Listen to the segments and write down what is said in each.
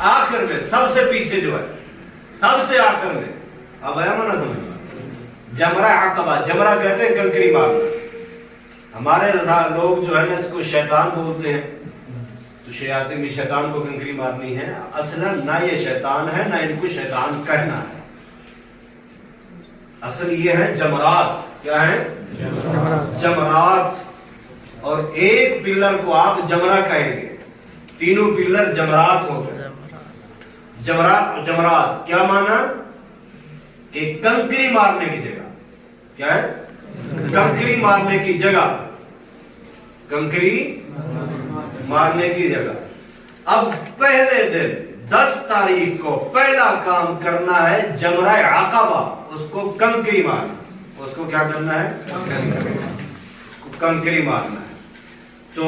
آخر میں सबसे पीछे जो है, सबसे आखिर में, अब आया ना समझ, जमरा अक़बा, जमरा कहते हैं कंकरी मारना। हमारे लोग जो है ना इसको शैतान बोलते हैं, तो शयातीन भी शैतान को कंकरी मारनी है। असलन ना ये शैतान है ना इनको शैतान कहना है, असल ये है जमरात। क्या है? जमरात। और एक पिलर को आप जमरा कहेंगे, तीनों पिलर जमरात हो गए। जमरात, जमरात क्या माना? कि कंकरी मारने की जगह। क्या है? कंकरी मारने की जगह, कंकरी मारने की जगह। अब पहले दिन 10 तारीख को पहला काम करना है जमरा अक़बा, उसको कंकरी मारना। उसको क्या करना है? उसको कंकरी मारना है। तो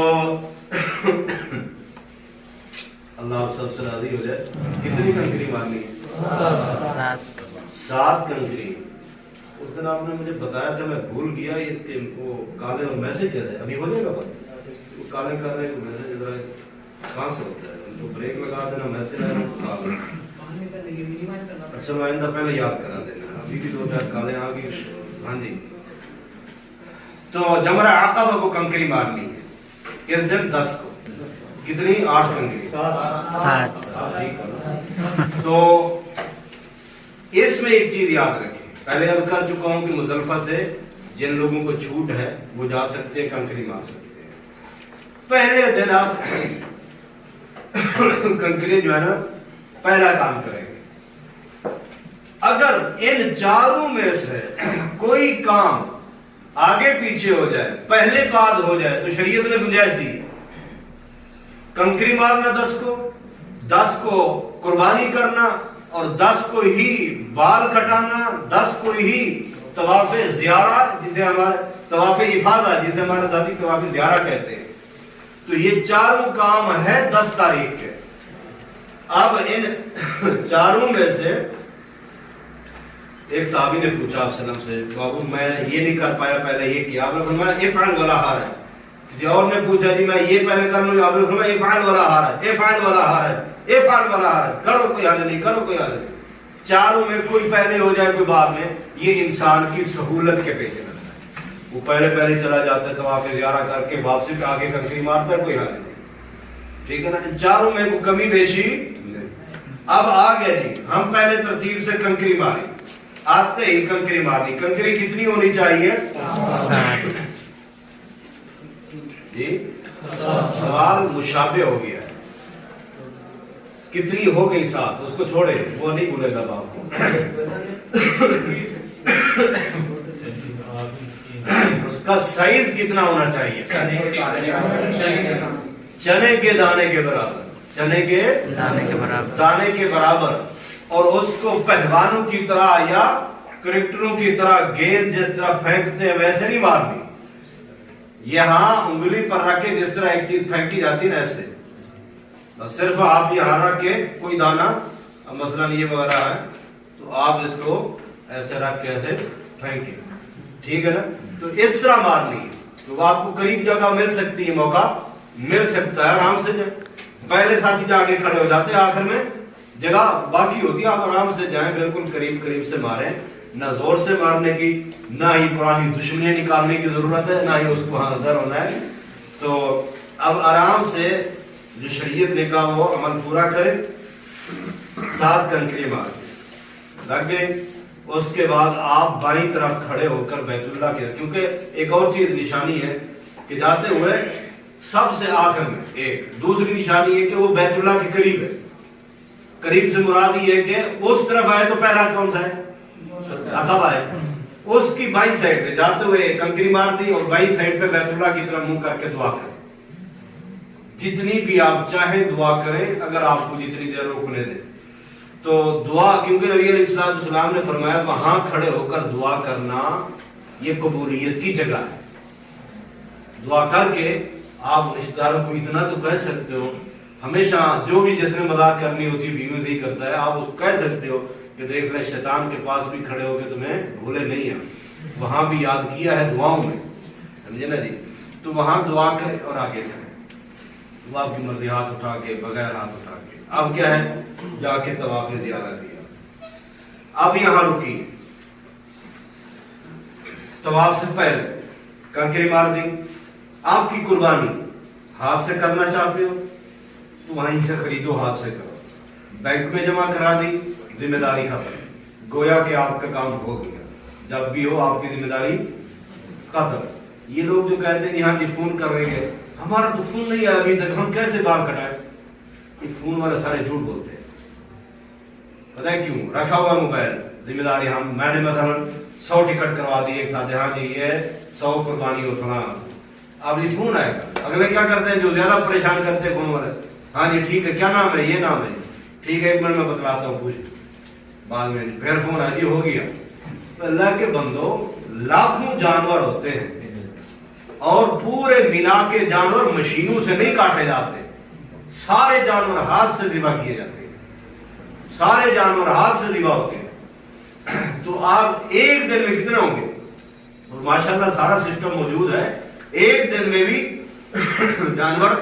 अल्लाह आप सबसे राजी हो जाए। कितनी कंकरी मारनी है? 7 कंकरी। उस दिन आपने मुझे बताया था, मैं भूल गया। इसके वो काले और मैसेज कैसे अभी हो जाएगा? वो काले कर रहे हैं मैसेज कहाँ से होता है? उनको ब्रेक लगा देना, मैसेज आया अच्छा आइंदा पहले याद करा देना। अभी भी 2-4 काले आ गई। हाँ जी। तो जमरा अक़बा को कंकरी मारनी है इस दिन 10 को। कितनी? 8 कंकरी। 7। तो इसमें एक चीज याद रखें, पहले अब कर चुका हूं कि मुज़दलिफ़ा से जिन लोगों को छूट है वो जा सकते हैं, कंकरी मार सकते हैं। पहले दिन आप कंकरी जो है ना पहला काम करेंगे। अगर इन चारों में से कोई काम आगे पीछे हो जाए, पहले बाद हो जाए, तो शरीयत ने गुंजाइश दी कंकरी मारना 10 को कुर्बानी करना, और 10 को ही बाल कटाना, 10 को ही तवाफ़े ज़ियारा, जिसे हमारे तवाफ़े इफादा, जिसे हमारे ज़ाती तवाफ़े ज़ियारा कहते हैं। तो ये चारों काम है 10 तारीख के। अब इन चारों में से एक साहबी ने पूछा आप सल्लम से, बाबू मैं ये नहीं कर पाया, पहले ये किया। आपने फरमाया इफ़अल वला हरज। किसी और ने पूछा जी मैं ये पहले कर लूं, आपने फरमाया इफ़अल वला हरज, इफ़अल वला हरज, इफ़अल वला हरज। करो कोई हर्ज नहीं, करो कोई हर्ज नहीं। चारों में कोई पहले हो जाए कोई बाद में, ये इंसान की सहूलत के पेश नज़र है। वो पहले चला जाता है तवाफ़े ज़ियारा करके, वापसी पे आगे कंकरी मारता है, कोई हर्ज नहीं। ठीक है ना? इन चारों में कोई कमी बेशी। अब आ गया जी, हम पहले तरतीब से कंकरी मारी। आते ही कंकरी मारनी। कंकरी कितनी होनी चाहिए? 7 जी। सवाल मुशाबे हो गया है, कितनी हो गई? 7। उसको छोड़े, वो नहीं भूलेगा बाप को। उसका साइज कितना होना चाहिए? चने के दाने के बराबर। चने के दाने के बराबर। और उसको पहलवानों की तरह या क्रिकेटरों की तरह गेंद जिस तरह फेंकते हैं वैसे नहीं मारनी। यहां उंगली पर रख के जिस तरह एक चीज फेंकी जाती है ना, ऐसे बस सिर्फ आप यहां रख के कोई दाना, मसलन ये वगैरह है, तो आप इसको ऐसे रख के ऐसे फेंके। ठीक है ना? तो इस तरह मारनी है। तो आपको करीब जगह मिल सकती है, मौका मिल सकता है। आराम से पहले साथी जाके खड़े हो जाते हैं, आखिर में जगह बाकी होती है, आप आराम से जाएं, बिल्कुल करीब से मारें। ना जोर से मारने की, ना ही पुरानी दुश्मनी निकालने की जरूरत है, ना ही उसको हाजिर होना है। तो अब आराम से जो शरीयत ने कहा वो अमल पूरा करे। 7 कंकरी मार लग गए। उसके बाद आप बाईं तरफ खड़े होकर बैतुल्लाह के, क्योंकि एक और चीज निशानी है कि जाते हुए सबसे आखिर में एक दूसरी निशानी है कि वो बैतुल्लाह के करीब है। करीब से मुराद ये है कि उस तरफ आए तो पहला कौन सा है? अक़बा है। उसकी बाईं साइड पे जाते हुए कंकरी मार दी और बाईं साइड पे बैतुल्लाह की तरफ मुंह करके दुआ करें। जितनी भी आप चाहे दुआ करें, अगर आपको जितनी देर रुकने दे तो दुआ, क्योंकि नबी अलैहिस्सलाम ने फरमाया वहां खड़े होकर दुआ करना ये कबूलियत की जगह है। दुआ करके आप रिश्तेदारों को इतना तो कह सकते हो ہمیشہ جو بھی جس نے مذاق کرنی ہوتی بیویوں سے ہی کرتا ہے. آپ اس کو کہہ سکتے ہو کہ دیکھ لے شیطان کے پاس بھی کھڑے ہو کے تمہیں بھولے نہیں ہیں, وہاں بھی یاد کیا ہے دعاؤں میں, سمجھے نا جی. تو وہاں دعا کرے اور آگے چلے. وہ آپ کی مرضی, ہاتھ اٹھا کے, بغیر ہاتھ اٹھا کے. اب کیا ہے, جا کے طواف زیارہ کیا. اب یہاں رکی, طواف سے پہلے کنکری مار دی. آپ کی قربانی ہاتھ سے کرنا چاہتے ہو تو وہیں سے خریدو, ہاتھ سے کرو. بینک میں جمع کرا دی, ذمہ داری ختم, گویا کہ آپ کا کام ہو گیا. جب بھی ہو آپ کی ذمہ داری ختم. یہ لوگ جو کہتے ہیں یہاں جی فون کر رہے ہیں, ہمارا تو فون نہیں ہے ابھی تک, ہم کیسے بال کٹائیں. یہ فون والے سارے جھوٹ بولتے ہیں. پتہ ہے کیوں؟ رکھا ہوا موبائل, ذمہ داری ہم, میں نے مثلا 100 ٹکٹ کروا دی ایک ساتھ, ہاں جی یہ 100 قربانی ہو سنا. اب یہ فون آئے گا. اگلے کیا کرتے ہیں جو زیادہ پریشان کرتے ہیں فون والے, ہاں جی ٹھیک ہے, کیا نام ہے, یہ نام ہے, ٹھیک ہے 1 منٹ میں بتلاتا ہوں, پوچھ. بعد میں پھر فون آ جی ہو گیا. اللہ کے بندو, لاکھوں جانور ہوتے ہیں اور پورے ملا کے جانور مشینوں سے نہیں کاٹے جاتے. سارے جانور ہاتھ سے ذبح کیے جاتے ہیں, سارے جانور ہاتھ سے ذبح ہوتے ہیں. تو آپ ایک دن میں کتنے ہوں گے, اور ماشاءاللہ سارا سسٹم موجود ہے, ایک دن میں بھی جانور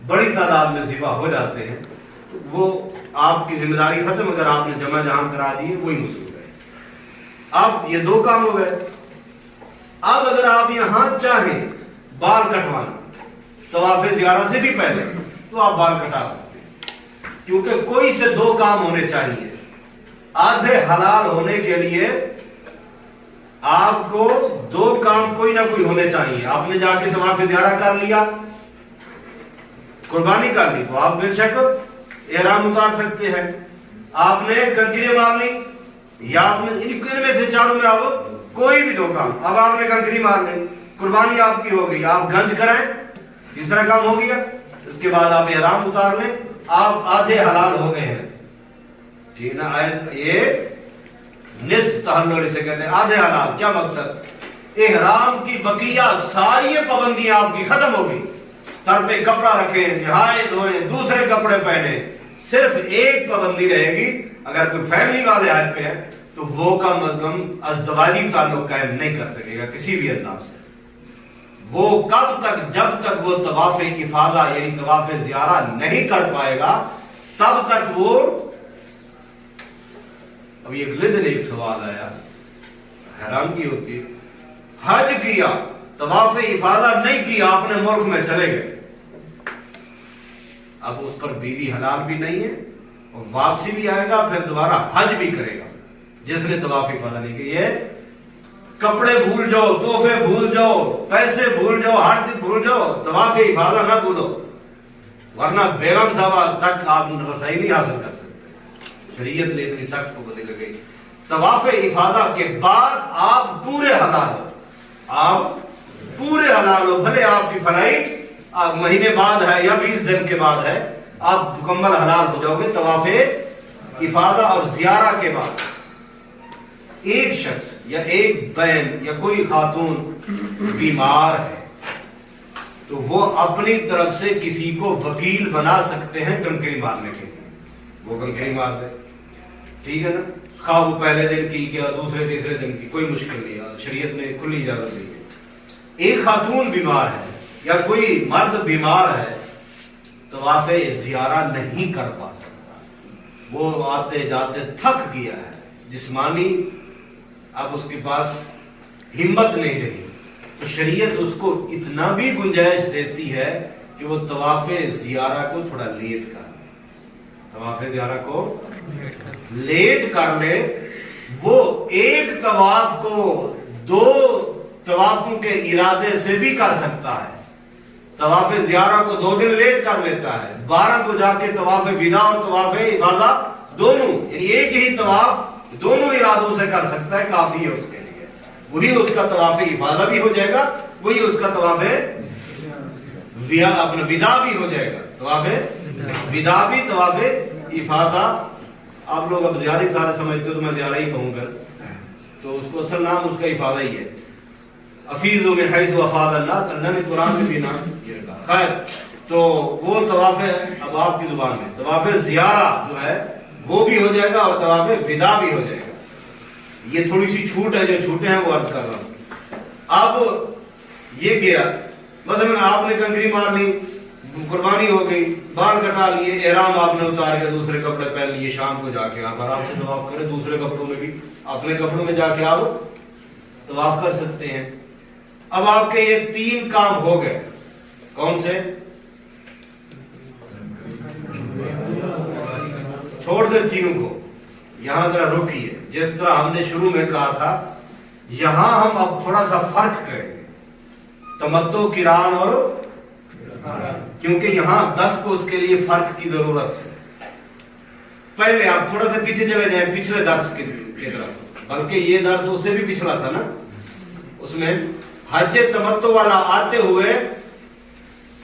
بڑی تعداد میں ذبح ہو جاتے ہیں. وہ آپ کی ذمہ داری ختم, اگر آپ نے جمع جہاں کرا دی وہی مصیبت ہے. اب یہ 2 کام ہو گئے. اب اگر آپ یہاں چاہیں بال کٹوانا طواف زیارہ سے بھی پہلے, تو آپ بال کٹا سکتے ہیں, کیونکہ کوئی سے 2 کام ہونے چاہیے. آدھے حلال ہونے کے لیے آپ کو 2 کام کوئی نہ کوئی ہونے چاہیے. آپ نے جا کے طواف زیارہ کر لیا, قربانی کر لی, تو آپ بے شک احرام اتار سکتے ہیں. آپ نے کنکری مار لی, یا آپ نے ان میں سے چاروں میں آپ کوئی بھی 2 کام. اب آپ نے کنکری مار لی, قربانی آپ کی ہو گئی, آپ گنج کرائیں, تیسرا کام ہو گیا. اس کے بعد آپ احرام اتار لیں, آپ آدھے حلال ہو گئے ہیں. ٹھیک نا, یہ نصف تحلل اسے کہتے ہیں, آدھے حلال. کیا مقصد, احرام کی بقیہ ساری پابندیاں آپ کی ختم ہو گئی. سر پہ کپڑا رکھیں, نہائے دھوئیں, دوسرے کپڑے پہنے. صرف ایک پابندی رہے گی, اگر کوئی فیملی والے حج پہ ہے تو وہ کم از کم ازدواجی تعلق قائم نہیں کر سکے گا کسی بھی انداز سے. وہ کب تک, جب تک وہ طواف افاضہ یعنی طواف زیارہ نہیں کر پائے گا, تب تک وہ. ابھی ایک سوال آیا, حیران کی ہوتی, حج کیا, طواف افاضہ نہیں کیا, آپ نے ملک میں چلے گئے. اب اس پر بیوی حلال بھی نہیں ہے, اور واپسی بھی آئے گا, پھر دوبارہ حج بھی کرے گا جس نے طواف افاضہ نہیں کیا. یہ کپڑے بھول جاؤ, تحفے بھول جاؤ, پیسے بھول جاؤ, ہر چیز بھول جاؤ, طواف افاضہ نہ بھولو, ورنہ بیگم صاحبہ تک آپ رسائی نہیں حاصل کر سکتے. شریعت نے اتنی سخت پابندی لگائی. طواف افاضہ کے بعد آپ پورے حلال ہو, آپ پورے حلال ہو. بھلے آپ کی فلائٹ مہینے بعد ہے یا 20 دن کے بعد ہے, آپ مکمل حلال ہو جاؤ گے طواف افاضہ اور زیارہ کے بعد. ایک شخص یا ایک بہن یا کوئی خاتون بیمار ہے تو وہ اپنی طرف سے کسی کو وکیل بنا سکتے ہیں کنکری مارنے کے لیے. وہ کنکری مار دے, ٹھیک ہے نا, خواہ وہ پہلے دن کی یا دوسرے تیسرے دن کی, کوئی مشکل نہیں ہے, شریعت نے کھلی اجازت دی ہے. ایک خاتون بیمار ہے یا کوئی مرد بیمار ہے, طواف زیارہ نہیں کر پا سکتا, وہ آتے جاتے تھک گیا ہے, جسمانی اب اس کے پاس ہمت نہیں رہی, تو شریعت اس کو اتنا بھی گنجائش دیتی ہے کہ وہ طواف زیارہ کو تھوڑا لیٹ کر لے, طواف زیارہ کو لیٹ کر لے. وہ ایک طواف کو 2 طوافوں کے ارادے سے بھی کر سکتا ہے. طواف زیارہ کو 2 دن لیٹ کر لیتا ہے, 12 کو جا کے طواف وداع اور طواف افاضہ دونوں, یعنی ایک ہی طواف دونوں ارادوں سے کر سکتا ہے, کافی ہے اس کے لیے. وہی اس کا طواف افاضہ بھی ہو جائے گا, وہی اس کا طواف اپنا وداع بھی ہو جائے گا. طواف وداع بھی, طواف افاضہ. آپ لوگ اب زیارہ سارے سمجھتے ہو تو میں زیارہ ہی کہوں گا, تو اس کو اصل نام اس کا افاضہ ہی ہے. افیضوا من حیث افاض اللہ, اللہ نے قرآن میں بھی نام یہ رکھا. خیر, تو وہ طواف اب آپ کی زبان میں طواف زیارہ جو ہے وہ بھی ہو جائے گا اور طواف ودا بھی ہو جائے گا. یہ تھوڑی سی چھوٹ ہے جو چھوٹے ہیں وہ عرض کر رہا ہوں. اب یہ گیا مثلا آپ نے کنکری مار لی, قربانی ہو گئی, بال کٹا لیے, احرام آپ نے اتار کے دوسرے کپڑے پہن لیے, شام کو جا کے آپ آرام سے طواف کریں, دوسرے کپڑوں میں بھی اپنے کپڑوں میں جا کے آپ طواف کر سکتے ہیں. اب آپ کے یہ 3 کام ہو گئے. کون سے؟ چھوڑ دے تینوں کو. یہاں ذرا روکیے. جس طرح ہم نے شروع میں کہا تھا, یہاں ہم اب تھوڑا سا فرق کریں گے تمتع, قران اور, کیونکہ یہاں 10 کو اس کے لیے فرق کی ضرورت ہے. پہلے آپ تھوڑا سا پیچھے چلے جائیں پچھلے درس کی طرف, بلکہ یہ درس اس سے بھی پچھلا تھا نا. اس میں حج تمتع والا آتے ہوئے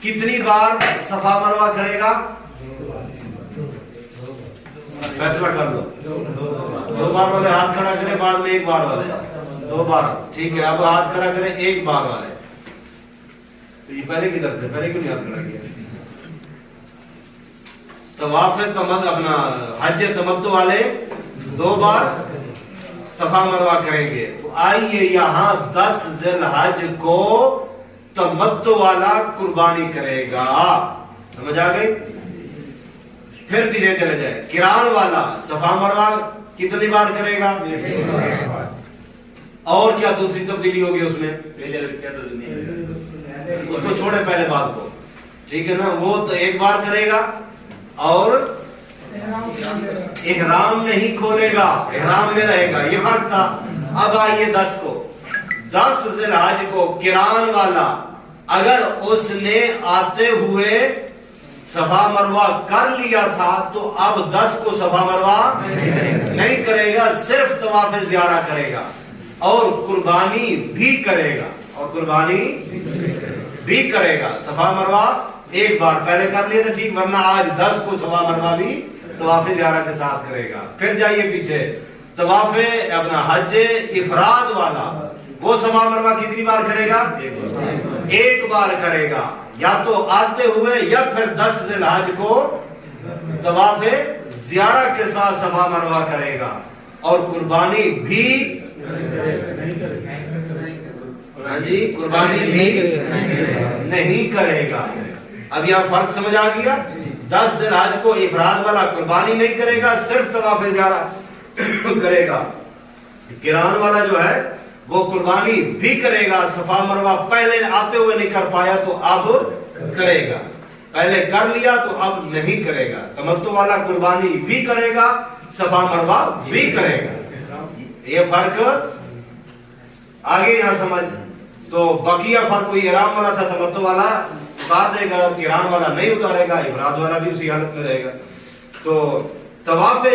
کتنی بار صفا مروہ کرے گا؟ فیصلہ کر لو. 2 بار والے ہاتھ کھڑا کریں, بعد میں 1 بار والے 2 بار. ٹھیک ہے, اب ہاتھ کھڑا کریں 1 بار والے. تو یہ پہلے کدھر تھے؟ پہلے کیوں نہیں ہاتھ کھڑا کیا؟ طواف اپنا حج تمتع والے 2 بار صفا مروہ کریں گے. تو آئیے یہاں 10 ذی الحج کو تمتع والا قربانی کرے گا. سمجھ آ گئی؟ پھر پیچھے چلے جائے. قران والا صفا مروہ کتنی بار کرے گا؟ اور کیا دوسری تبدیلی ہوگی اس میں؟ اس کو چھوڑے پہلے بات کو, ٹھیک ہے نا. وہ تو 1 بار کرے گا اور احرام نہیں کھولے گا, احرام میں رہے گا. یہ فرق تھا. اب آئیے 10 کو. 10 ذی الحج کو قران والا اگر اس نے آتے ہوئے صفا مروہ کر لیا تھا تو اب 10 کو صفا مروہ نہیں کرے گا, صرف طواف زیارہ کرے گا اور قربانی بھی کرے گا. اور قربانی بھی کرے گا. صفا مروہ 1 بار پہلے کر لیا تھا, ٹھیک, ورنہ آج 10 کو صفا مروہ بھی طواف زیارہ کے ساتھ کرے گا. پھر جائیے پیچھے. طواف اپنا حج افراد والا وہ صفا مروہ کتنی بار کرے گا؟ 1 بار کرے گا, یا تو آتے ہوئے یا پھر 10 ذی الحج کو طواف زیارہ کے ساتھ صفا مروہ کرے گا اور قربانی بھی, ہاں جی, قربانی بھی نہیں کرے گا. اب یہاں فرق سمجھ آ گیا. 10 ذی الحج کو افراد والا قربانی نہیں کرے گا, صرف طواف زیارہ کرے گا. قران والا جو ہے وہ قربانی بھی کرے گا. صفا مروہ پہلے آتے ہوئے نہیں کر پایا تو اب کرے گا, پہلے کر لیا تو اب نہیں کرے گا. تمتع والا قربانی بھی کرے گا, صفا مروہ بھی کرے گا. یہ فرق آگے یہاں سمجھ. تو بقیہ فرق کوئی احرام والا تھا, تمتع والا اتار دے گا, قران والا نہیں اتارے گا, افراد والا بھی اسی حالت میں رہے گا. تو طواف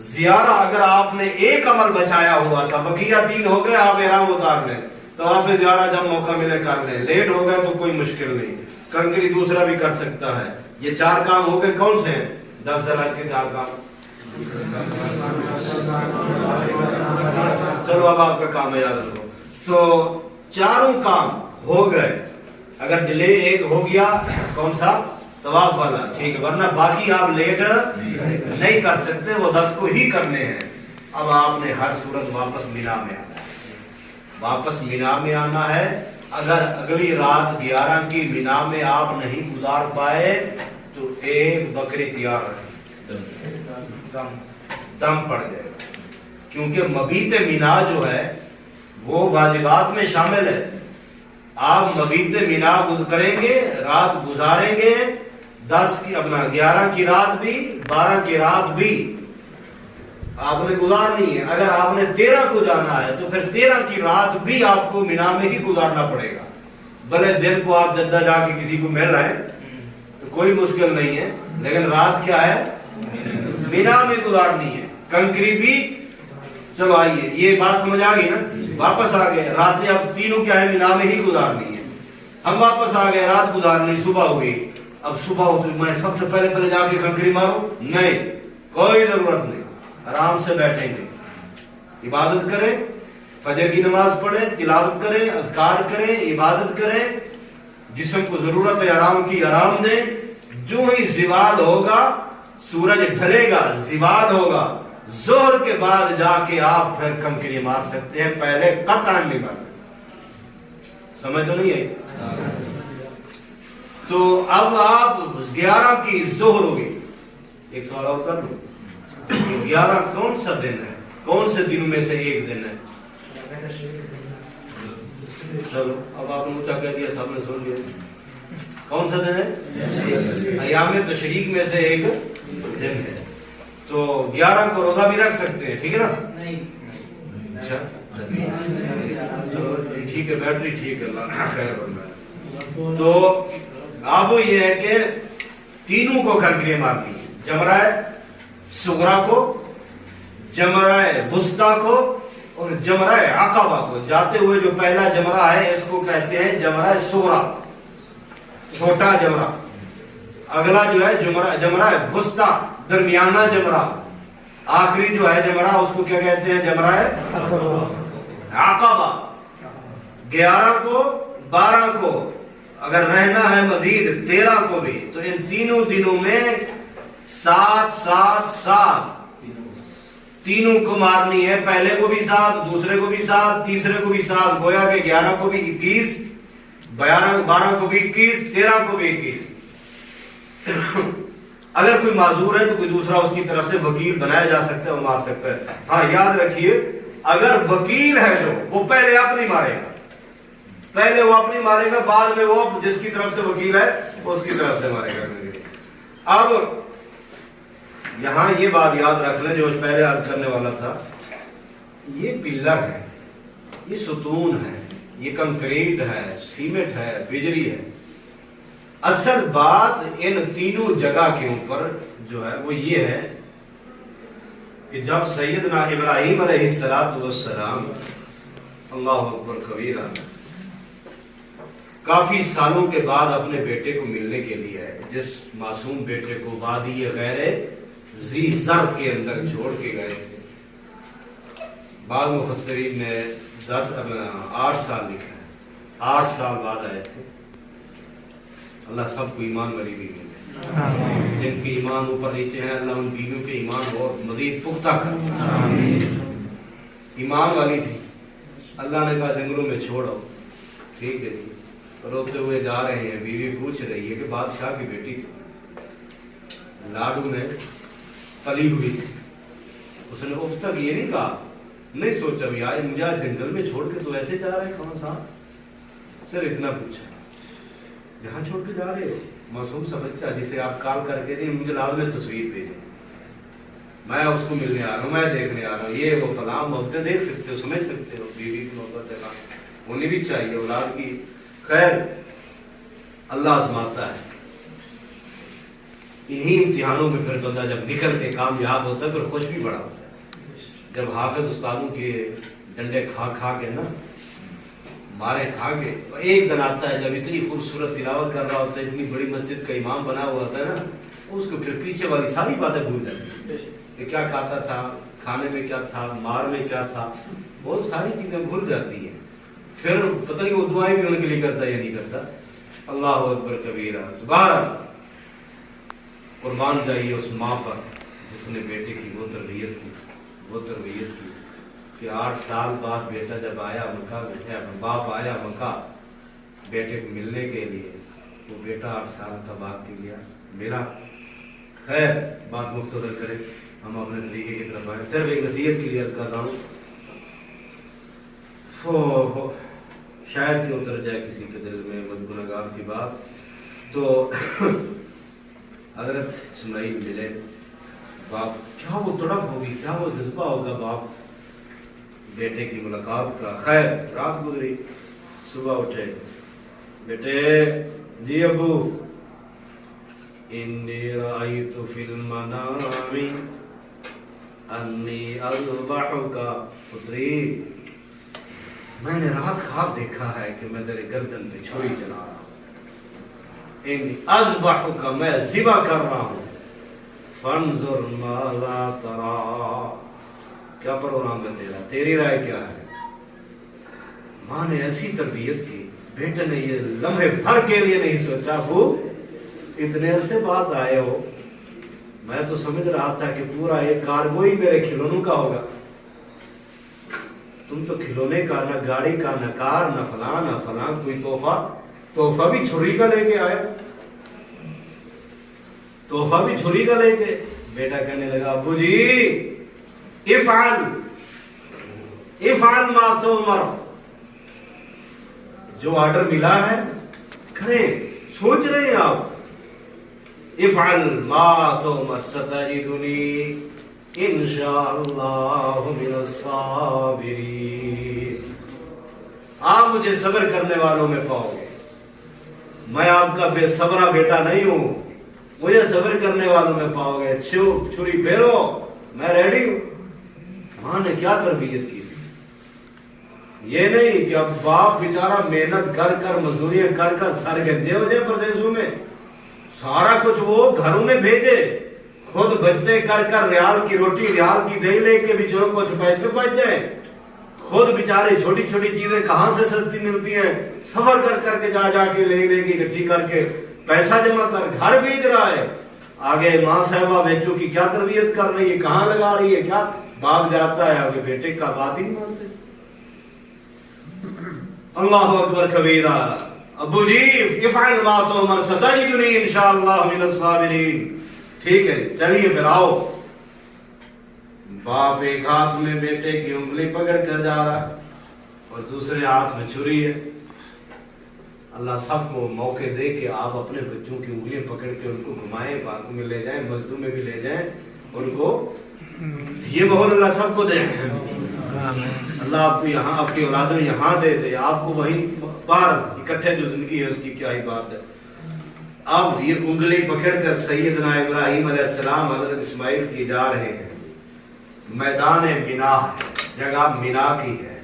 زیارہ اگر آپ نے 1 عمل بچایا ہوا تھا, بقیہ 3 ہو گئے, آپ احرام اتار لیں. طواف زیارہ جب موقع ملے کر لیں, لیٹ ہو گئے تو کوئی مشکل نہیں, کنکری دوسرا بھی کر سکتا ہے. یہ 4 کام ہو گئے. کون سے ہیں 10 ذی الحج کے 4 کام؟ چلو اب آپ کا کام ہے یاد رکھو. تو 4 کام ہو گئے. اگر ڈیلے 1 ہو گیا, کون سا؟ طواف والا, ٹھیک ہے, ورنہ باقی آپ لیٹ نہیں کر سکتے, وہ 10 کو ہی کرنے ہیں. اب آپ نے ہر صورت واپس مینا میں آنا ہے, واپس مینا میں آنا ہے. اگر اگلی رات 11 کی مینا میں آپ نہیں گزار پائے تو 1 بکری تیار رکھیں, دم پڑ جائے گا. کیونکہ مبیت مینا جو ہے وہ واجبات میں شامل ہے. آپ مبیت مینا کریں گے, رات گزاریں گے, 10 کی اپنا 11 کی رات بھی 12 کی رات بھی آپ نے گزارنی ہے. اگر آپ نے 13 کو جانا ہے تو پھر 13 کی رات بھی آپ کو مینا میں ہی گزارنا پڑے گا. بھلے دن کو آپ جدہ جا کے کسی کو مل رہے ہیں تو کوئی مشکل نہیں ہے, لیکن رات کیا ہے؟ مینا میں گزارنی ہے. کنکری بھی. چلو آئیے, یہ بات سمجھ آ گئی نا. واپس آ گئے, راتیں اب تینوں کیا ہے مینا میں ہی گزارنی ہے. ہم واپس آ گئے, رات گزارنی, صبح ہو گئی. اب صبح ہوتی میں سب سے پہلے جا کے کنکری مارو؟ نہیں, کوئی ضرورت نہیں. آرام سے بیٹھیں گے, عبادت کریں, فجر کی نماز پڑھیں, تلاوت کریں, اذکار کریں, عبادت کریں, जिस्म को जरूरत है आराम की, आराम दे। जो ही जिवाल होगा, सूरज ढलेगा, जिवाल होगा, जोहर के बाद जाके आप फिर कंकरी मार सकते हैं, पहले कतई नहीं मार सकते। समझ तो नहीं है? तो अब आप 11 की जोहर होगी। एक सवाल और कर लो, 11 कौन सा दिन है? कौन से दिनों में से एक दिन है? चलो अब आपने ऊंचा कह दिया, सबने सुन लिया। कौन सा दिन है? अयाम तशरीक में से एक दिन है। तो 11 को रोजा भी रख सकते हैं, ठीक है ना? अच्छा चलो ठीक है, बैटरी ठीक है, अल्लाह खैर बनाए। तो अब ये है कि तीनों को कंकरियां मारनी है, जमराए सुगरा को, जमराए वुस्ता को और जमराए अकाबा को। जाते हुए जो पहला जमरा है इसको कहते हैं जमराए सुगरा, छोटा जमरा। अगला जो है जमराए वुस्ता, दरमियाना जमरा। आखिरी जो है जमरा उसको क्या कहते हैं? जमराए अकाबा। 11 को, 12 को, अगर रहना है मजीद 13 को भी, तो इन तीनों दिनों में 7 7 7 तीनों को मारनी है। पहले को भी 7, दूसरे को भी 7, तीसरे को भी 7। गोया के 11 को भी 21, 12 को भी 21, 13 को भी 21। अगर कोई माजूर है तो कोई दूसरा उसकी तरफ से वकील बनाया जा सकता है, वो मार सकता है। हाँ याद रखिए, अगर वकील है जो, वो पहले अपनी मारेगा, पहले वो अपनी मारेगा, बाद में वो जिसकी तरफ से वकील है उसकी तरफ से मारेगा। अब यहां ये बात याद रख लें जो पहले याद करने वाला था, ये पिलर है, ये सुतून है, ये कंक्रीट है, सीमेंट है, बिजली है। असल बात इन तीनों जगह के ऊपर जो है वो ये है कि जब सैयदना इब्राहीम अलैहिस्सलातु वस्सलाम, अल्लाहु अकबर कबीरा, काफी सालों के बाद अपने बेटे को मिलने के लिए आए, जिस मासूम बेटे को वादी गैरे जी ज़र के अंदर छोड़ के गए थे। बाद मुफस्सिरीन ने 8 साल लिखा है, 8 साल बाद आए थे। अल्लाह सबको ईमान वाली बीवी दे, जिनके ईमान ऊपर नीचे हैं अल्लाह उन बीवियों के ईमान और मजीद पुख्ता कर। ईमान वाली थी, अल्लाह ने कहा जंगलों में छोड़ो, ठीक है जी। रोते हुए जा रहे हैं, बीवी पूछ रही है कि बादशाह की बेटी थी, लाडू में पली हुई थी, उसने उस तक ये नहीं कहा, नहीं सोचा भी यार मुझे जंगल में छोड़ के तो ऐसे जा रहे हैं खान साहब, सिर्फ इतना पूछा, यहाँ छोड़ के जा रहे हो? मासूम सा बच्चा जिसे आप कॉल करके नहीं, मुझे लाल में तस्वीर भेजे, मैं उसको मिलने आ रहा हूँ, मैं देखने आ रहा हूँ, ये वो फलाम मोहब्बतें देख सकते हो, समझ सकते हो। बीवी की मोहब्बत है, होनी भी चाहिए औलाद की। खैर अल्लाह आजमाता है, इन्हीं इम्तिहानों में फिर बंदा जब निकल के कामयाब होता है फिर खुश भी बड़ा होता है। जब हाफिज उस्तादों के डंडे खा खा के ना, मारे खा के, एक दिन आता है जब इतनी खूबसूरत तिलावत कर रहा होता है, इतनी बड़ी मस्जिद का इमाम बना हुआ होता है ना, उसको फिर पीछे वाली सारी बातें भूल जाती है कि क्या खाता था, खाने में क्या था, मार में क्या था, बहुत सारी चीजें भूल जाती है। फिर पता नहीं वो दुआएं भी उनके लिए करता है या नहीं करता। अल्लाह अकबर कबीरा। तो कुर्बान जाइए उस माँ पर जिसने बेटे की वो तरबियत की कि 8 साल बाद बेटा जब आया मक्का, बाप आया मक्का बेटे को मिलने के लिए, वो बेटा 8 साल का बाप के गया मिला। खैर बात मुख्तसर करें, हम अपने तरीके की तरफ आए, सिर्फ एक नसीहत के लिए कर रहा हूँ, शायद कि उतर जाए किसी के दिल में वो गुनहगार की बात। तो हजरत इस्माइल मिले, बाप क्या वो तड़प होगी, क्या वो जज्बा होगा बाप बेटे की मुलाकात का। खैर रात गुजरी, सुबह उठे, बेटे जी अबू, इन्नी रायतु फिल मनामी अन्नी अज़बहुका, पुत्री मैंने रात ख्वाब देखा है कि मैं तेरे गर्दन पे छुरी चला रहा हूं, इन्नी अज़बहुका, मैं ज़िबा कर रहा हूं, फंजुर माज़ा तरा, क्या प्रोग्राम है तेरा, तेरी राय क्या है। माँ ने ऐसी तरबियत की, بیٹے نے یہ لمحے بھر کے لیے نہیں سوچا ابو اتنے عرصے بعد آئے ہو, میں تو سمجھ رہا تھا کہ پورا ایک کارگو ہی میرے کھلونوں کا ہوگا, تم تو کھلونے کا نہ گاڑی کا نہ کار نہ فلاں کوئی تحفہ بھی چھری کا لے کے آیا, تحفہ بھی چھری کا لے کے. بیٹا کہنے لگا ابو جی افعل ما تؤمر, جو آرڈر ملا ہے کریں. سوچ رہے ہیں آپ افعل ما تؤمر ستجدنی انشاءاللہ من الصابرین, آپ مجھے صبر کرنے والوں میں پاؤ گے. میں آپ کا بے صبرا بیٹا نہیں ہوں, مجھے صبر کرنے والوں میں پاؤ گے. چھری پھیرو, میں ریڈی ہوں. ماں نے کیا تربیت کی تھی, یہ نہیں کہ اب باپ بیچارہ محنت کر کر مزدوریاں کر کر سر گندے ہو جائے پردیسوں میں, سارا کچھ وہ گھروں میں بھیجے, خود بچتے کر کر ریال کی روٹی ریال کی دہی لے کے بھی جو کچھ پیسے بچ جائے, خود بیچارے چھوٹی چھوٹی چیزیں کہاں سے سستی ملتی ہیں سفر کر کر کے جا کے لے کی اکٹھی کر کے پیسہ جمع کر گھر بھیج رہا ہے. آگے ماں صاحبہ بچوں کی کیا تربیت کر رہی ہے, کہاں لگا رہی ہے, کیا باپ جاتا ہے آگے بیٹے کا بات ہی نہیں مانتے. اللہ اکبر کبیرہ. ابو جی افعل ما تؤمر ستجدنی انشاءاللہ من الصابرین. ٹھیک ہے چلیے پھر آؤ. باپ ایک ہاتھ میں بیٹے کی انگلی پکڑ کر جا رہا اور دوسرے ہاتھ میں چھری ہے. اللہ سب کو موقع دے کہ آپ اپنے بچوں کی انگلیاں پکڑ کے ان کو گھمائیں, پارک میں لے جائیں, مسجدوں میں بھی لے جائیں, ان کو یہ ماحول اللہ سب کو دے. اللہ آپ کو یہاں آپ کی اولادوں یہاں دے دے, آپ کو وہیں پار اکٹھے جو زندگی ہے اس کی کیا ہی بات ہے. اب یہ انگلی پکڑ کر سیدنا ابراہیم علیہ السلام حضرت اسماعیل کی جا رہے ہیں. میدان مینا ہے, جگہ مینا کی ہے.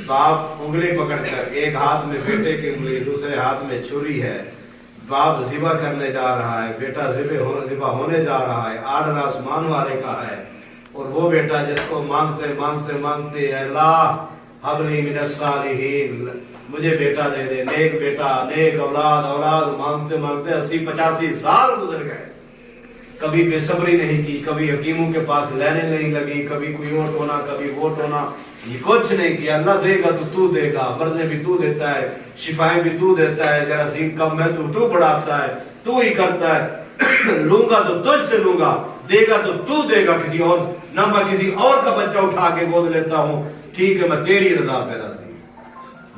باپ انگلی پکڑ کر ایک ہاتھ میں بیٹے کی انگلی دوسرے ہاتھ میں چھری ہے. باپ ذبح کرنے جا رہا ہے, بیٹا ذبح ہونے جا رہا ہے. آرڈر آسمان والے کا ہے اور وہ بیٹا جس کو مانگتے مانگتے مانگتے اللہ حب لی من الصالحین, مجھے بیٹا دے دے, نیک بیٹا, نیک اولاد مانگتے مانگتے 80-85 سال گزر گئے. کبھی بے صبری نہیں کی, کبھی حکیموں کے پاس لینے نہیں لگی, کبھی کوئی ووٹ ہونا کبھی ووٹ ہونا, یہ کچھ نہیں کیا. اللہ دے گا تو دے گا, مرنے بھی تو دیتا ہے, شفائیں بھی تو دیتا ہے, جراثیم کم ہے تو بڑھاتا ہے, تو ہی کرتا ہے. لوں گا تو تجھ سے لوں گا, دے گا تو دے گا کسی اور, نہ میں کسی اور کا بچہ اٹھا کے گود لیتا ہوں. ٹھیک ہے میں تیری رضا پہ راضی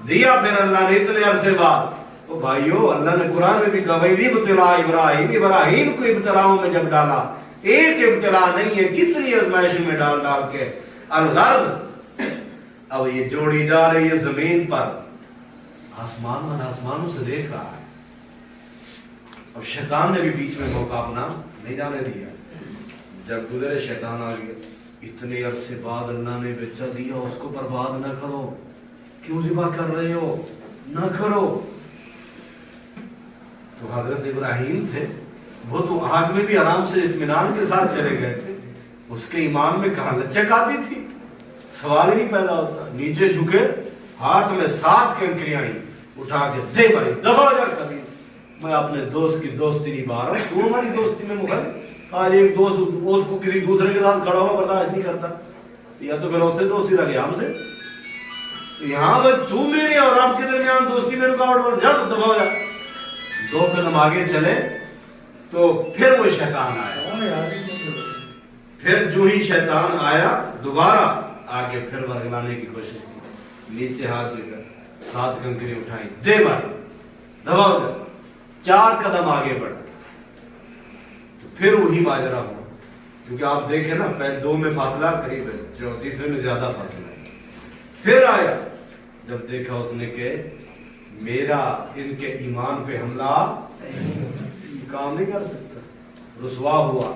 دیا. پھر اللہ نے اتنے عرصے بعد, تو بھائیو اللہ نے قرآن میں بھی کہا وَإِذِ ابْتَلَىٰ إِبْرَاهِيمَ, ابراہیم کو ابتلاؤں میں جب ڈالا, ایک ابتلا نہیں ہے کتنی آزمائشوں میں ڈال کے. الغرض اب یہ جوڑی جا رہی ہے زمین پر, آسمانوں سے دیکھ رہا ہے. اب شیطان نے بھی بیچ میں موقع اپنا نہیں جانے دیا. جب گزرے شیطان آ گیا, اتنے عرصے بعد اللہ نے بچہ دیا, اس کو برباد نہ کرو, کیوں ذبح کر رہے ہو, نہ کرو. تو حضرت ابراہیم تھے, وہ تو آگ میں بھی آرام سے اطمینان کے ساتھ چلے گئے تھے. اس کے ایمان میں کہاں لچک آتی تھی, سوال ہی نہیں پیدا ہوتا. نیچے جھکے, ہاتھ میں 7 کنکریاں اٹھا کے دے بھائی دبا جا کر, میں اپنے دوست کی دوستی نبھا رہا ہوں, تو ہماری دوستی میں مخالف. آج ایک دوست اس کو کسی دوسرے کے ساتھ کھڑا ہوا برداشت نہیں کرتا, یا تو پھر اس سے دوستی رہ گیا ہم سے. یہاں پر تو میری اور آپ کے درمیان دوستی میں رکاوٹ بن جا, تو دبا جا. 2 قدم آگے چلے تو پھر وہ شیطان آیا. پھر جو ہی شیطان آیا دوبارہ آگے پھر ورگلانے کی کوشش کی. نیچے ہاتھ لے کر 7 کنکریاں اٹھائیں, دے مارے, دبا جا. 4 قدم آگے بڑھا تو پھر وہی ماجرا ہوا. کیونکہ آپ دیکھیں نا, پہلے 2 میں فاصلہ قریب ہے, تیسرے میں زیادہ فاصلہ ہے. پھر آیا, جب دیکھا اس نے کہ میرا ان کے ایمان پہ حملہ کام نہیں کر سکتا, رسوا ہوا.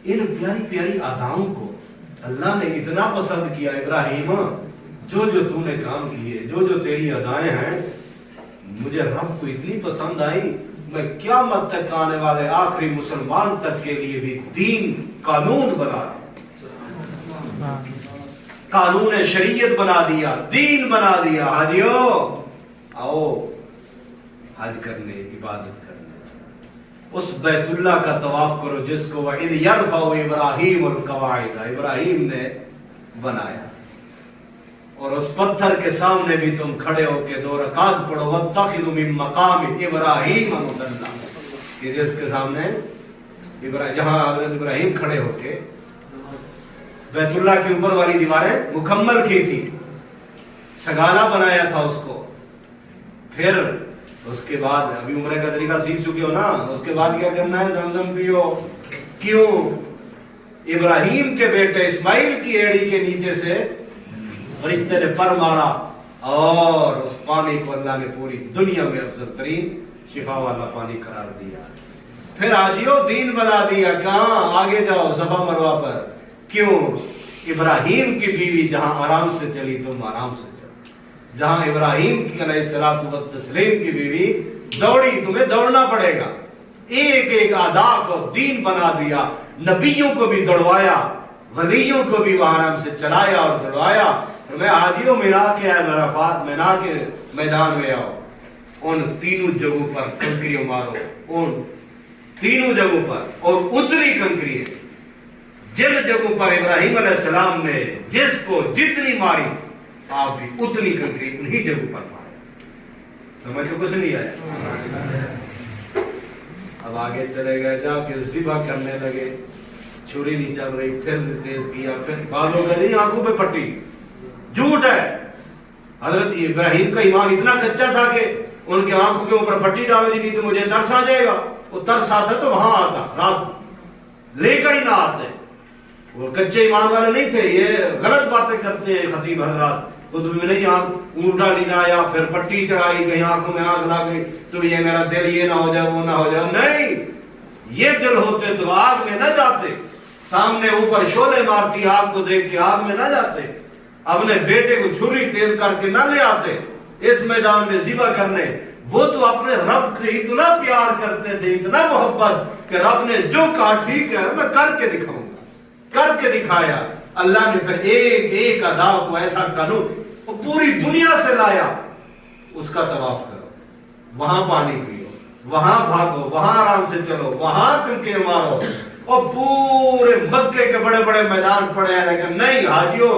ان پیاری پیاری اداؤں کو اللہ نے اتنا پسند کیا. ابراہیم جو تو نے کام کیے, جو تیری ادائیں ہیں, مجھے رب کو اتنی پسند آئی, میں قیامت تک آنے والے آخری مسلمان تک کے لیے بھی دین قانون بنا دیا, قانون شریعت بنا دیا, دین بنا دیا. حاجیو आओ हज करने, इबादत करने, उस बैतुल्लाह का तवाफ करो जिसको वइद यरफउ इब्राहीम अल कवाइद, इब्राहीम ने बनाया। और उस पत्थर के सामने भी तुम खड़े होके 2 रकात पढ़ो, वत्तखिदु मिन मकाम इब्राहीम मुसल्ला, कि जिसके सामने जहां हजरत इब्राहीम खड़े होके बैतुल्लाह के ऊपर वाली दीवारें मुकम्मल की थी, सगाला बनाया था उसको। फिर उसके बाद अभी उम्र का तरीका सीख चुके हो ना, उसके बाद क्या करना है? जमजम पियो। क्यों? इब्राहीम के बेटे इस्माइल की एड़ी के नीचे से फरिश्ते ने पर मारा और उस पानी को अल्लाह ने पूरी दुनिया में अफजल तरीन शिफा वाला पानी करार दिया। फिर आजियो दीन बना दिया। कहां? आगे जाओ सफा मरवा पर। क्यों? इब्राहीम की बीवी जहां आराम से चली तुम आराम से चलो, जहां इब्राहीम की अलैहिस्सलातु वस्सलाम की बीवी दौड़ी, तुम्हें दौड़ना पड़ेगा। एक एक अदा को दीन बना दिया, नबियों को भी दौड़वाया, वलियों को भी वहां आराम से चलाया और दौड़वाया। मैं आजियो मिला के आया अराफात मिना के मैदान में आओ, उन तीनों जगहों पर कंकरियां मारो, उन तीनों जगहों पर, और उतनी कंकरियां जिन जगहों पर इब्राहीम अलैहिस्सलाम ने जिसको जितनी मारी आप भी उतनी कंकरी उन्हीं जगहों पर मारे। समझ को कुछ नहीं आया? अब आगे चले गए, जाके ज़िबा करने लगे, छुरी नहीं चल रही, फिर तेज किया, फिर बालों गली, आंखों पे पट्टी। झूठ है। हजरत इब्राहीम का ईमान इतना कच्चा था कि उनके आंखों के ऊपर पट्टी डाल दी, नहीं तो मुझे तरस आ जाएगा। वो तरस आता तो वहां आता, रात लेकर ही ना आते। वो कच्चे ईमान वाले नहीं थे, ये गलत बातें करते हैं खतीब हजरात। तो तुम्हें नहीं आंख ऊँटा लिनाया, फिर पट्टी चढ़ाई, कहीं आंखों में आग ला गई, तो ये मेरा दिल ये ना हो जाए, वो ना हो जाए। नहीं, ये दिल होते तो आग में न जाते। सामने ऊपर शोले मारती आग को देख के आग में न जाते। अपने बेटे को छुरी तेज करके न ले आते इस मैदान में ज़िबा करने। वो तो अपने रब से इतना प्यार करते थे, इतना मोहब्बत, कि रब ने जो कहा ठीक है मैं करके दिखाऊंगा। करके दिखाया। अल्लाह ने फिर एक एक अदा को ऐसा कानून पूरी दुनिया से लाया। उसका तवाफ करो, वहां पानी पियो, वहां भागो, वहां आराम से चलो, वहां कंकरे मारो, और पूरे मक्के के बड़े बड़े मैदान पड़े हैं। लेकिन नहीं, हाजियो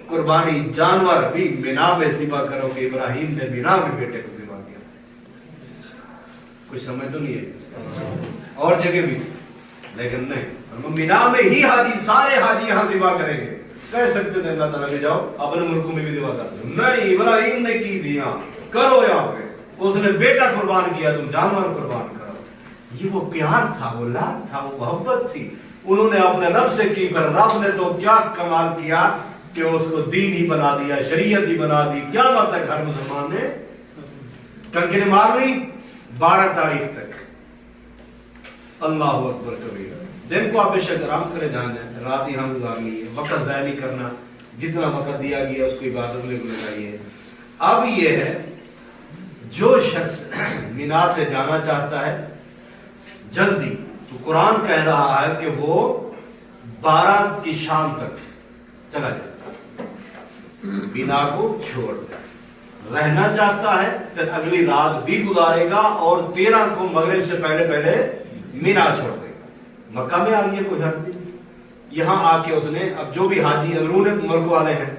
कुर्बानी जानवर भी मिना में ज़िबा करो कि इब्राहीम ने मिना में बेटे को ज़िबा किया। कुछ समझ तो नहीं है? और जगह भी, लेकिन नहीं, मिना में ही हाजी, सारे हाजी यहां ज़िबा करेंगे। कह सकते थे अल्लाह ताला के जाओ अपने मुल्कों में भी ज़िबा कर दो। नहीं, इब्राहीम ने की थी, यहाँ करो, यहाँ पे उसने बेटा कुर्बान किया, तुम जानवर कुर्बान करो। ये वो प्यार था, वो लाड था, वो मोहब्बत थी। उन्होंने अपने रब से की, पर रब ने तो क्या कमाल किया कि उसको दीन ही बना दिया, शरीयत ही बना दी। क्या बात है, हर मुसलमान ने कंकरे मार ली 12 तारीख तक। अल्लाह अकबर कबीर। दिन को आप बेशक आराम करे जाना है, रात यहाँ गुजारनी है, वक्त ज़ाया नहीं करना। जितना वक्त दिया गया उसको इबादत में गुजारिए। अब ये है, जो शख्स मिना से जाना चाहता है जल्दी, तो कुरान कह रहा है कि वो 12 की शाम तक चला जाए, मिना को छोड़ दे। रहना चाहता है फिर अगली रात भी गुजारेगा और 13 को मगरिब से पहले पहले मिना छोड़ देगा। मक्का में आ गई है कोई हट नहीं। यहां आके उसने, अब जो भी हाजी अंदरून मुल्क वाले हैं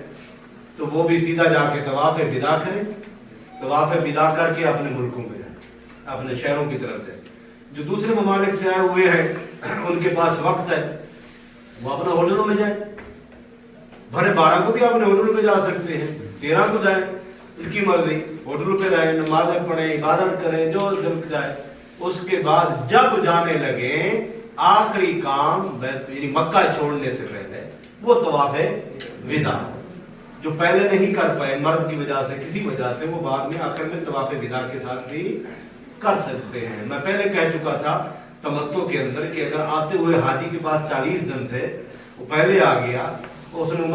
तो वो भी सीधा जाके तवाफ विदा करें, तवाफ विदा करके अपने मुल्कों में जाए, अपने शहरों की तरफ जाए। जो दूसरे ममालिक से आए हुए हैं उनके पास वक्त है, वो अपना होटलों में जाए। भले 12 को भी अपने होटल में जा सकते हैं, 13 को जाए, उनकी मर्जी। होटल पे रहे, नमाज़ें पढ़े, इबादत करें, जो दिल जाए। उसके बाद जब जाने लगे, आखिरी काम यानी मक्का छोड़ने से पहले वो तवाफ़े विदा, जो पहले नहीं कर पाए मर्द की वजह से, किसी वजह से, वो बाद में आखिर में तवाफ़े विदा के साथ भी कर सकते हैं। मैं पहले कह चुका था तमत्तो के अंदर कि अगर आते हुए हाजी के पास 40 दिन थे, वो पहले आ गया, उसने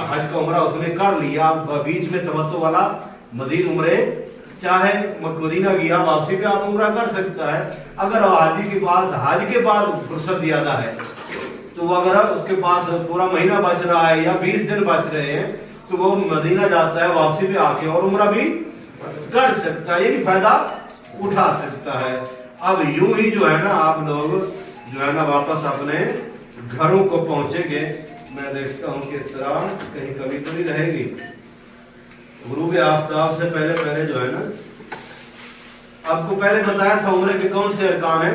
हज का उम्रा उसने कर लिया, बीच में तमत्तो वाला मजीद उम्रे, चाहे मदीना गया वापसी पे आप उम्रा कर सकता है। अगर हाजी के पास हज के बाद फुर्सत ज्यादा है, तो अगर उसके पास पूरा महीना बच रहा है या 20 दिन बच रहे हैं, तो वो मदीना जाता है, वापसी पे आके और उम्रा भी कर सकता है, यानी फायदा उठा सकता है। अब यूं ही जो है ना आप लोग जो है ना वापस अपने घरों को पहुंचेंगे। मैं देखता हूं किस तरह कहीं कमी तो नहीं रहेगी। गुरूब आफ्ताब से पहले पहले जो है ना आपको पहले बताया था उम्रे के कौन से अरकान है?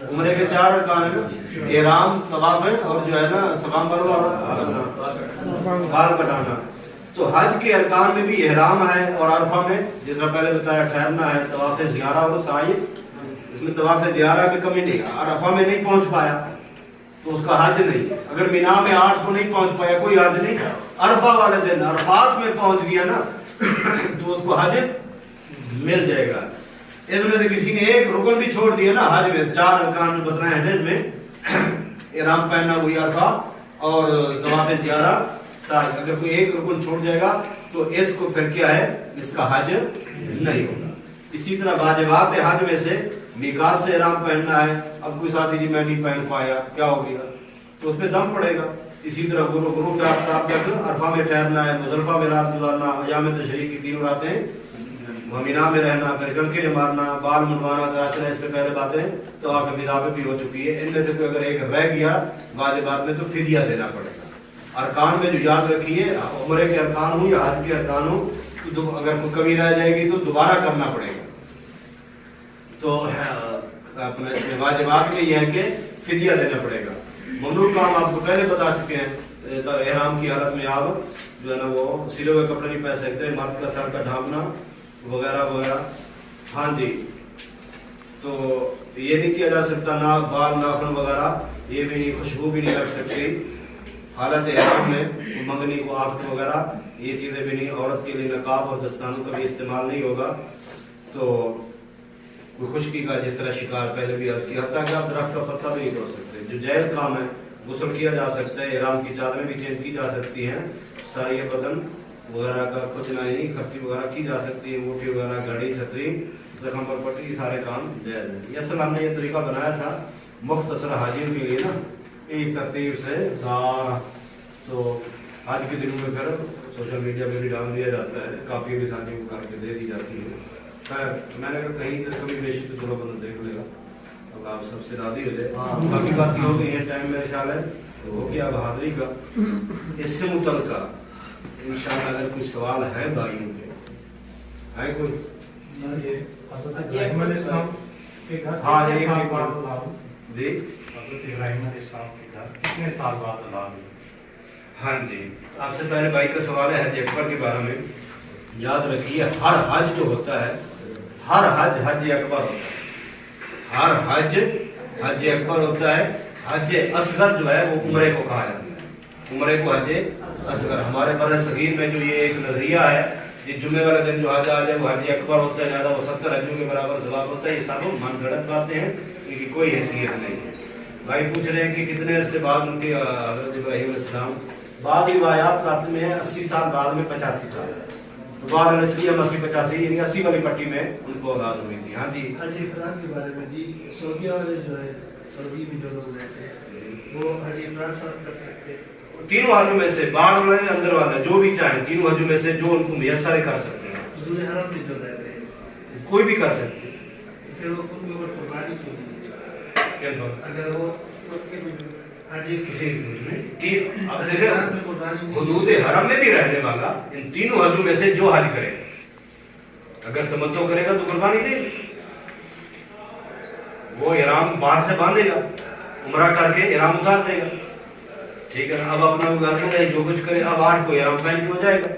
उम्रे के 4 अरकान है ना, एहराम, तवाफ है और जो है ना सफा मरवा और बाल कटाना। तो हज के अरकान में भी एहराम है और अरफा में जिस तरह पहले बताया ठहरना है, तवाफ ज़ियारा और साई। इसमें तवाफ ज़ियारा की कमी नहीं, अरफा में नहीं पहुंच पाया तो उसका हज नहीं। अगर मीना में 8 को नहीं पहुंच पाया कोई हज नहीं, अरफा वाले दिन अरफात में पहुंच गया ना तो उसको हज मिल जाएगा। इसमें से किसी ने एक रुकन भी छोड़ दिया ना हज में, 4 अरकान जो बताए हज में, एहराम पहनना वही अरफा और तवाफ ज़ियारा, अगर कोई एक रुकन छोड़ जाएगा तो इसको फिर क्या है, इसका हज नहीं होगा। इसी तरह वाजिबात हज में से मीकात से एहराम पहनना है। अब कोई साथी जी मैं नहीं पहन पाया, क्या हो गया, तो उस पर दम पड़ेगा। इसी तरह गुरूब आफ्ताब तक अरफा में ठहरना है, मुज़दलिफा में रात गुजारना, अयाम तशरीक की 3 रातें मीना में रहना, फिर कंकरे मारना, बाल मुंडवाना, तराशना, इस पे पहले बातें तो आप विदा पे भी हो चुकी है। इनमें से कोई अगर एक रह गया वाजिबात में तो फिदिया देना पड़ेगा। अरकान में जो याद रखिए, उम्रे के अरकान हो या हज के अरकान हो, तो अगर कोई कमी रह जाएगी तो दोबारा करना पड़ेगा। तो अपने इसमें वाजिबात में यह है कि फिदिया देना पड़ेगा। ममनू काम आपको पहले बता चुके हैं, एहराम की हालत में आप जो है ना वो सिले हुए कपड़े नहीं पहन सकते, मर्द का सर का ढांपना वगैरह वगैरह। हाँ जी, तो ये नहीं किया जा सकता, नाक बाल नाखून वगैरह ये भी नहीं, खुशबू भी नहीं लग सकती हालत एहराम में, मंगनी को आँख वगैरह ये चीज़ें भी नहीं। औरत के लिए नकाब और दस्तानों का भी इस्तेमाल नहीं होगा। तो खुशकी का जिस तरह शिकार पहले भी अर्ज किया था कि आप दरख्त का पत्ता भी नहीं तोड़ सकते, जो जायज़ काम है। गुस्ल किया जा सकता है, एहराम की चादरें भी चेंज की जा सकती हैं, सारी बदन वगैरह का कुछ नहीं, खर्ची वगैरह की जा सकती है, अंगूठी वगैरह, घड़ी, छतरी, जख्म पर पट्टी, सारे काम जायज़ है। ये असल हमने ये तरीका बनाया था मुख्तसर हाजियों के लिए ना, एक तरतीब से सारा। तो आज के दिनों में फिर सोशल मीडिया पे भी डाल दिया जाता है, कापी भी साथियों को करके दे दी जाती है। खैर मैंने कहा कहीं कभी बेशी तो थोड़ा बंदा देख लेगा, अब आप सबसे राजी हो जाए। बाकी बात हो गई है, टाइम मेरे ख्याल है तो हो गया बहादुरी का। इससे मुतल्लिका इंशाअल्लाह अगर कोई सवाल है भाइयों के, है कोई? हाँ जी, कितने साल बाद अदा हुई? हाँ जी, आपसे पहले भाई का सवाल है हज अकबर के बारे में। याद रखिए हर हज जो होता है, हर हज हज अकबर होता है, हर हज हज अकबर होता है। हज असगर जो है वो उम्रे को कहा जाता है, उम्रे को हज असगर। हमारे बड़े सगीर में जो ये एक नजरिया है, ये जुम्मे वाले दिन जो हज आ जाए वो हज अकबर होता है, ज्यादा वो 70 हजों के बराबर सवाब होता है। ये सब मन गलत बातें हैं, इनकी कोई हैसियत नहीं है। भाई पूछ रहे हैं कि कितने अरसे बाद उनके हज़रत इब्राहीम अलैहिस्सलाम, बाद रिवायात आते में 80 साल बाद में 85 साल, तो बाद इसलिए 80-85 यानी 80 वाली पट्टी में उनको आगाज हुई थी। हाँ जी, हज इफराद के बारे में जी, सऊदी वाले जो है, सऊदी में जो लोग रहते हैं वो हज इफराद सर्व कर सकते हैं। तीनों हजों में से, बाहर वाले अंदर वाला जो भी चाहे, तीनों हजों में से जो उनको मुयस्सर कर सकते हैं। हुजूर हरम में जो रहते हैं कोई भी कर सकते हैं। फिर वो उनके ऊपर कुर्बानी क्यों नहीं? अगर वो हाजी किसी अब देखिए हुदूद हरम में भी रहने वाला इन तीनों हजों में से जो हज करेगा, अगर तमत्तो करेगा तो कुर्बानी देगा, वो इहराम बाहर से बांधेगा, उम्रा करके इहराम उतार देगा, ठीक है। अब अपना उगाने का जो कुछ करे, अब 8 को इहराम पहन हो जाएगा,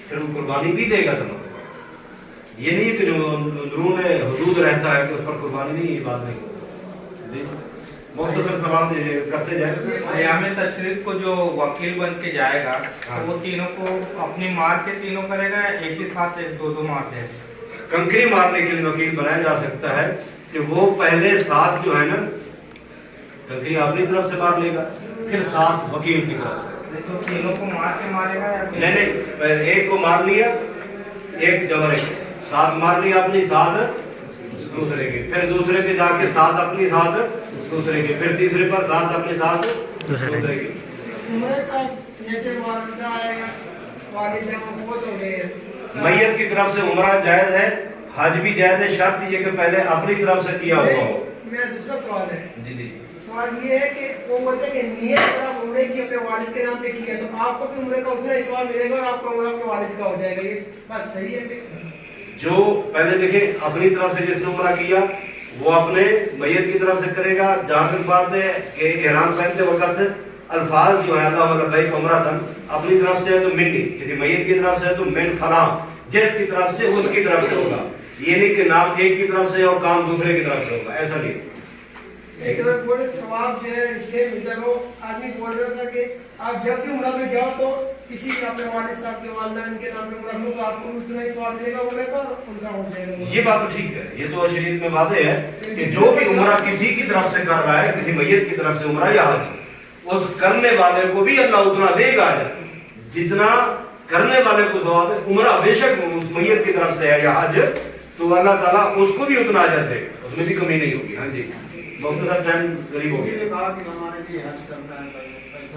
फिर वो कुर्बानी भी देगा तमत्तो। ये नहीं कि जो अंदरून हुदूद रहता है कि उस पर कुर्बानी नहीं, ये बात नहीं। मुख्तसर सवाल करते जाए। अयाम तशरीक को जो वकील बन के जाएगा, हाँ। तो वो तीनों को अपनी मार के तीनों करेगा या एक ही साथ 2-2 मार देगा? कंकरी मारने के लिए वकील बनाया जा सकता है कि वो पहले साथ जो है ना कंकरी अपनी तरफ से मार लेगा, फिर साथ वकील की तरफ से। तो तीनों को मार के मारेगा या नहीं, एक को मार लिया, एक जबर साथ मार लिया अपनी, साथ दूसरे की, फिर दूसरे के जाके साथ अपनी, साथ दूसरे की, फिर तीसरे पर साथ अपने, साथ दूसरे की। والد ہیں وہ فوت ہو گئے ہیں. میت کی طرف سے عمرہ جائز ہے, حج بھی جائز ہے, شرط یہ کہ پہلے اپنی طرف سے کیا ہوا ہو. میرا دوسرا سوال ہے. جی جی, سوال یہ ہے کہ وہ بولتے ہیں کہ نیت اگر آپ عمرے کی اپنے والد کے نام پہ کیا تو آپ کو پھر عمرے کا اتنا ہی ثواب ملے گا اور آپ کا عمرہ اپنے والد کا ہو جائے گا, یہ بات صحیح ہے؟ جو پہلے دیکھیں اپنی طرف سے جس نے عمرہ کیا وہ اپنے میت کی طرف سے کرے گا. جہاں تک بات ہے کہ احرام پہنتے وقت الفاظ جو ہے اللہ لبیک عمرۃ اپنی طرف سے ہے تو منی, کسی میت کی طرف سے ہے تو من فلاں, جس کی طرف سے اس کی طرف سے ہوگا. یہ نہیں کہ نام ایک کی طرف سے اور کام دوسرے کی طرف سے ہوگا, ایسا نہیں. ایک بولے ثواب جو ہے اس سے ملتا ہے. وہ آدمی بول رہا تھا کہ آپ جب بھی عمرہ پہ جاؤ تو کسی کے اپنے والد صاحب کے والدہ ان کے نام پہ عمرہ کرو تو آپ کو اتنا ہی ثواب ملے گا عمرے کا, ان کا ہو جائے گا. یہ بات تو ٹھیک ہے, یہ تو شریعت میں واضح ہے کہ جو بھی عمرہ کسی کی طرف سے کر رہا ہے, کسی میت کی طرف سے عمرہ یا حج, اس کرنے والے کو بھی اللہ اتنا دے گا جتنا کرنے والے کو ثواب ہے. عمرہ بے شک اس میت کی طرف سے ہے یا حج, تو اللہ تعالیٰ اس کو بھی اتنا اجر دے گا, اس میں بھی کمی نہیں ہوگی. ہاں جی, مختصر ٹائم قریب ہو گیا.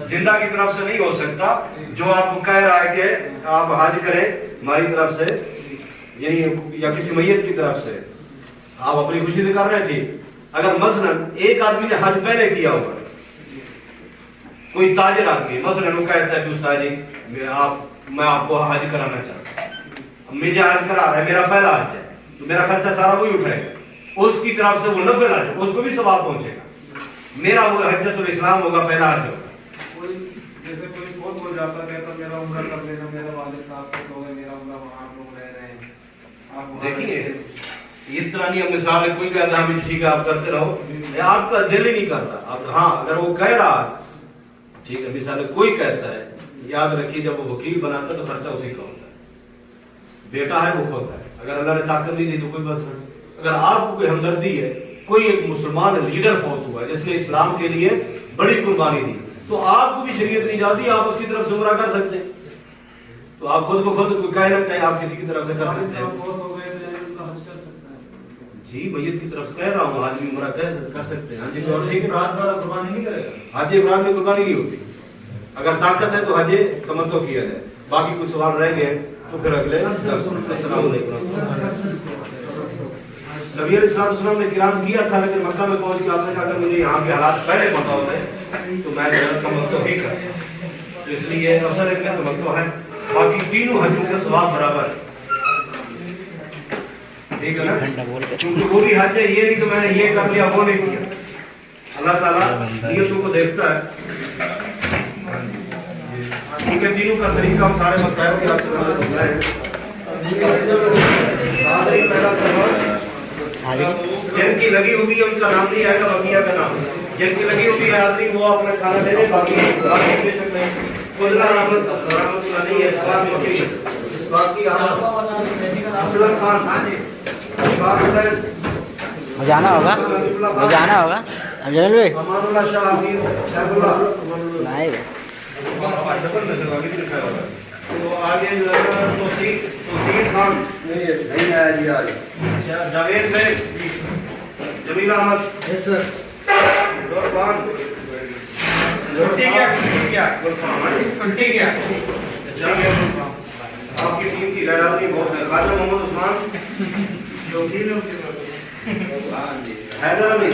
زندہ کی طرف سے نہیں ہو سکتا. جو آپ کو کہہ رہا ہے کہ آپ حج کریں ہماری طرف سے, یعنی یا کسی میت کی طرف سے, آپ اپنی خوشی سے کر رہے ہیں ٹھیک. اگر مثلا ایک آدمی نے حج پہلے کیا ہوگا, کوئی تاجر آدمی مثلا وہ کہتا ہے کہ استاد جی میں آپ کو حج کرانا چاہتا ہوں, مجھے حج کرا رہا ہے, میرا پہلا حج ہے, تو میرا خرچہ سارا وہی اٹھائے گا. اس کی طرف سے وہ نفل حج, اس کو بھی ثواب پہنچے گا. میرا وہ حجۃ الاسلام ہوگا, پہلا حج ہوگا. جیسے کوئی فوت ہو جاتا ہے تو میرا عمرہ کر لینا, میرا والد صاحب فوت ہو گئے, میرا عمرہ وہاں آپ لوگ رہ رہے ہیں. آپ دیکھیے اس طرح نہیں, اب مثال ہے کوئی کہتا ہے ٹھیک ہے آپ کرتے رہو, آپ کا دل ہی نہیں کرتا. اب ہاں اگر وہ کہہ رہا ہے ٹھیک ہے, مثال ہے کوئی کہتا ہے, یاد رکھیے جب وہ وکیل بناتا ہے تو خرچہ اسی کا ہوتا ہے. بیٹا ہے وہ خود ہے, اگر اللہ نے طاقت نہیں دی تو کوئی بس نہیں. اگر آپ کو کوئی ہمدردی ہے, کوئی ایک مسلمان لیڈر فوت ہوا ہے جس نے اسلام کے لیے بڑی قربانی دی, تو آپ کو بھی شریعت نہیں جاتی, آپ اس کی طرف سے عمرہ کر سکتے ہیں. تو آپ خود بخود کوئی کہہ رہا ہے آپ کسی کی طرف سے کر سکتے ہیں. فوت ہو گئے تو اس کا حج کر سکتا ہے. جی میت کی طرف سے کہہ رہا ہوں, حج بھی عمرہ کر سکتے ہیں. ہاں جی, اور ٹھیک ہے, قربانی نہیں کرے گا. حج افراد میں قربانی نہیں ہوتی. اگر طاقت ہے تو حج تمتع کیا جائے. باقی کچھ سوال رہ گئے تو پھر اگلے. السلام علیکم. نبی علیہ السلام نے کرام کیا تھا, لیکن مکہ میں پہنچ کے آپ نے کہا کہ مجھے یہاں کے حالات پہلے پتہ ہوتے تو میں تمتع ہی کرتا. تو اس لیے اصل ایک میں تمتع ہے, باقی تینوں حجوں کا ثواب برابر ہے. ٹھیک ہے نا, کیونکہ وہ بھی حج ہے, یہ نہیں کہ میں نے یہ کر لیا وہ نہیں کیا. اللہ تعالیٰ نیتوں کو دیکھتا ہے. ٹھیک ہے, تینوں کا طریقہ ہم سارے مسائل کے آپ سے پہلا سوال, جن کی لگی ہوگی ان کا نام نہیں آئے گا, بقیہ کا نام. جن کی لگی ہوگی ہے آدمی وہ اپنا کھانا دے دے, باقی خدلا رحمت اللہ نہیں ہے. اسباب بکری, باقی اسلم خان, اسباب حسین, مجھے آنا ہوگا, مجھے آنا ہوگا. جلیل بھائی امان اللہ شاہ, امیر صاحب اللہ نہیں تو آگے توصیف خان, جاوید بیگ, جمیل احمد, آپ کی ٹیم کی غیرآبادی بہت ہے. خواجہ محمد عثمان, حیدر علی,